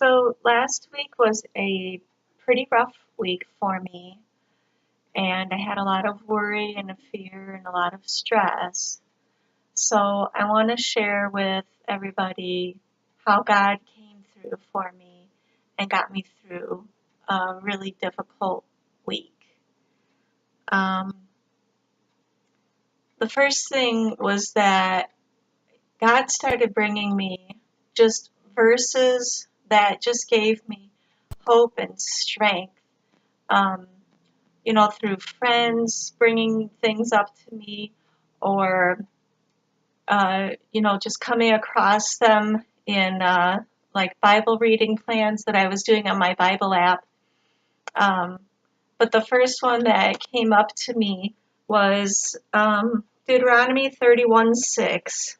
So last week was a pretty rough week for me, and I had a lot of worry and a fear and a lot of stress. So I want to share with everybody how God came through for me and got me through a really difficult week. Um, the first thing was that God started bringing me just verses that just gave me hope and strength. Um, through friends bringing things up to me, or, just coming across them in like Bible reading plans that I was doing on my Bible app. But the first one that came up to me was Deuteronomy 31:6.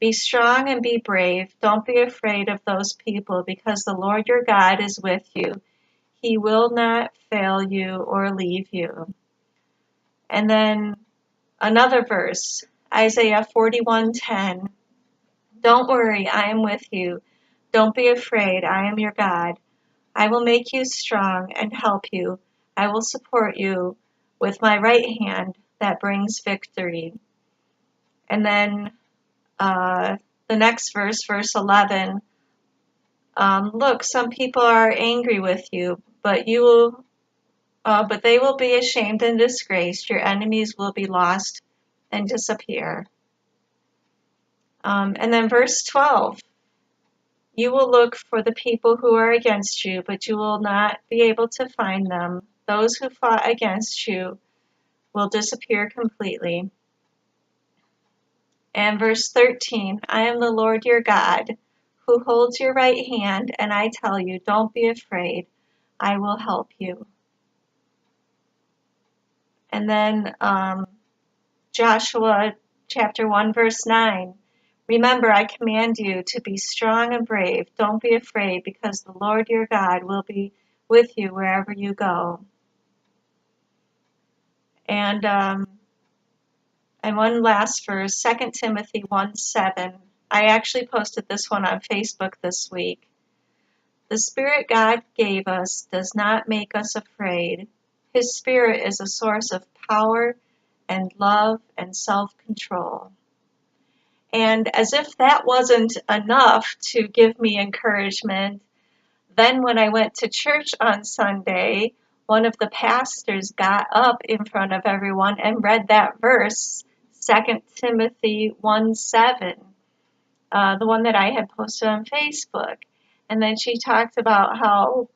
Be strong and be brave. Don't be afraid of those people, because the Lord your God is with you. He will not fail you or leave you. And then another verse, Isaiah 41:10. Don't worry, I am with you. Don't be afraid, I am your God. I will make you strong and help you. I will support you with my right hand that brings victory. And then the next verse, verse 11. Look, some people are angry with you, but they will be ashamed and disgraced. Your enemies will be lost and disappear. And then verse 12, you will look for the people who are against you, but you will not be able to find them. Those who fought against you will disappear completely. And verse 13, I am the Lord your God, who holds your right hand, and I tell you, don't be afraid, I will help you. And then Joshua chapter 1, verse 9. Remember, I command you to be strong and brave. Don't be afraid, because the Lord your God will be with you wherever you go. And one last verse, 2 Timothy 1:7. I actually posted this one on Facebook this week. The Spirit God gave us does not make us afraid. His Spirit is a source of power and love and self-control. And as if that wasn't enough to give me encouragement, then when I went to church on Sunday, one of the pastors got up in front of everyone and read that verse, 2 Timothy 1:7, the one that I had posted on Facebook. And then she talked about how,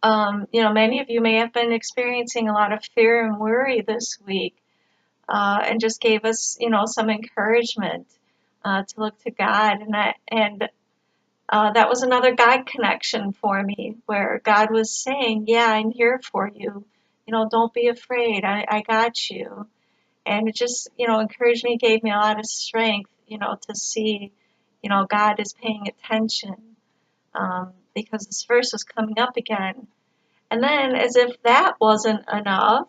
many of you may have been experiencing a lot of fear and worry this week, and just gave us, some encouragement to look to God. And that was another God connection for me, where God was saying, yeah, I'm here for you. Don't be afraid. I got you. And it just, encouraged me, gave me a lot of strength, to see, God is paying attention, because this verse was coming up again. And then, as if that wasn't enough,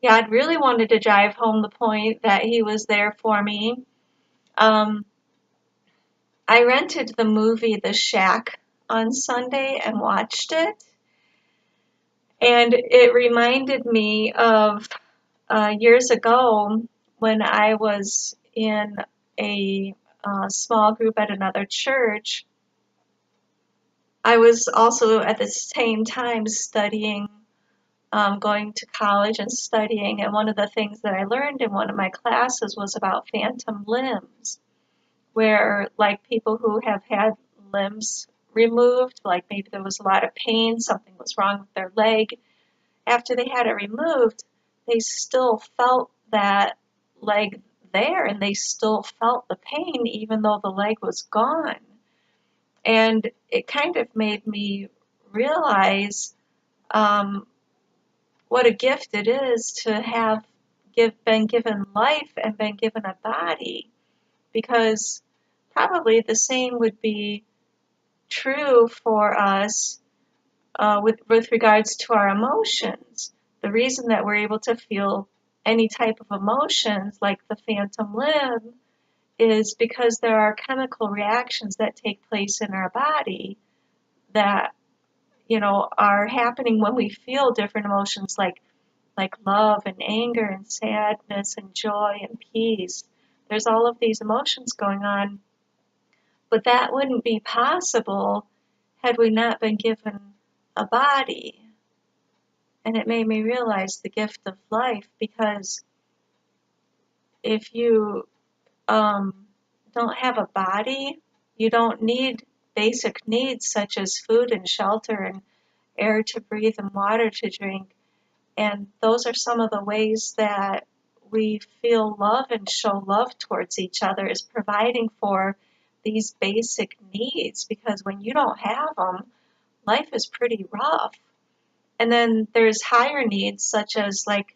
God really wanted to drive home the point that he was there for me. I rented the movie The Shack on Sunday and watched it. And it reminded me of years ago when I was in a small group at another church. I was also at the same time studying, going to college and studying. And one of the things that I learned in one of my classes was about phantom limbs, where like people who have had limbs removed, like maybe there was a lot of pain, something was wrong with their leg. After they had it removed, they still felt that leg there, and they still felt the pain even though the leg was gone. And it kind of made me realize what a gift it is to have been given life and been given a body, because probably the same would be true for us with regards to our emotions. The reason that we're able to feel any type of emotions like the phantom limb is because there are chemical reactions that take place in our body that, are happening when we feel different emotions like love and anger and sadness and joy and peace. There's all of these emotions going on, but that wouldn't be possible had we not been given a body. And it made me realize the gift of life, because if you don't have a body, you don't need basic needs such as food and shelter and air to breathe and water to drink. And those are some of the ways that we feel love and show love towards each other, is providing for these basic needs, because when you don't have them, life is pretty rough. And then there's higher needs, such as like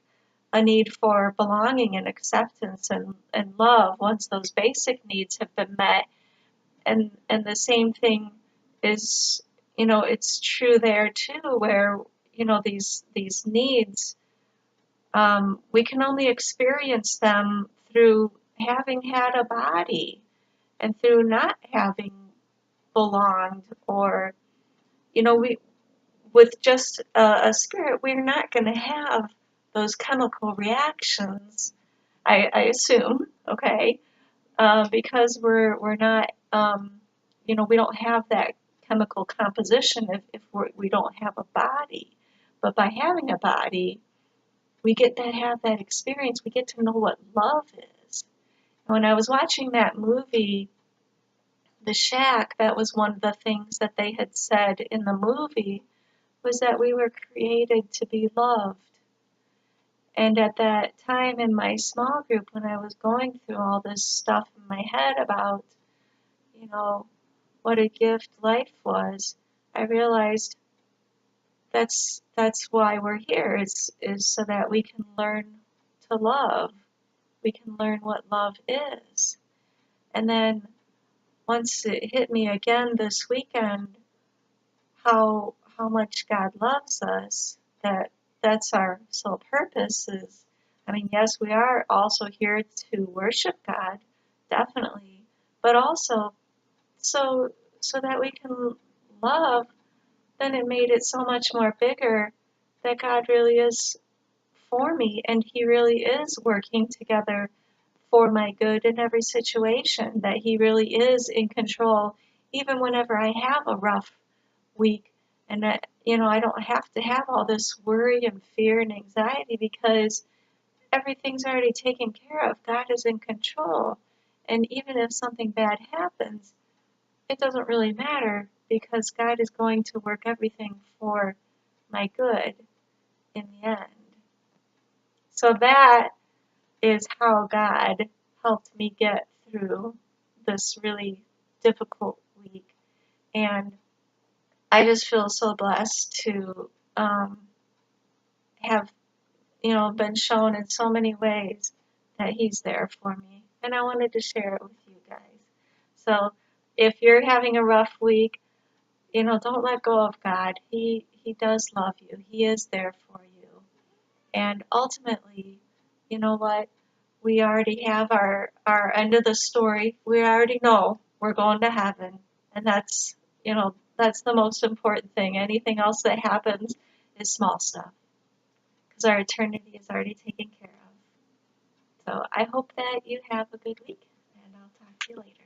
a need for belonging and acceptance and love once those basic needs have been met. And the same thing is, it's true there too, where, these needs, we can only experience them through having had a body and through not having belonged, or, we with just a spirit, we're not going to have those chemical reactions, I assume, okay, because we're not, we don't have that chemical composition if we don't have a body. But by having a body, we get to have that experience. We get to know what love is. When I was watching that movie, The Shack, that was one of the things that they had said in the movie, was that we were created to be loved. And at that time in my small group, when I was going through all this stuff in my head about, what a gift life was, I realized that's why we're here, is so that we can learn to love. We can learn what love is. And then once it hit me again this weekend, how much God loves us, that's our sole purpose is, yes, we are also here to worship God, definitely, but also so that we can love. Then it made it so much more bigger that God really is for me, and He really is working together for my good in every situation, that He really is in control, even whenever I have a rough week, and that, I don't have to have all this worry and fear and anxiety, because everything's already taken care of. God is in control. And even if something bad happens, it doesn't really matter, because God is going to work everything for my good in the end. So that is how God helped me get through this really difficult week. And I just feel so blessed to have, been shown in so many ways that He's there for me. And I wanted to share it with you guys. So if you're having a rough week, don't let go of God. He does love you. He is there for you. And ultimately, you know what? We already have our end of the story. We already know we're going to heaven. And that's the most important thing. Anything else that happens is small stuff, because our eternity is already taken care of. So I hope that you have a good week, and I'll talk to you later.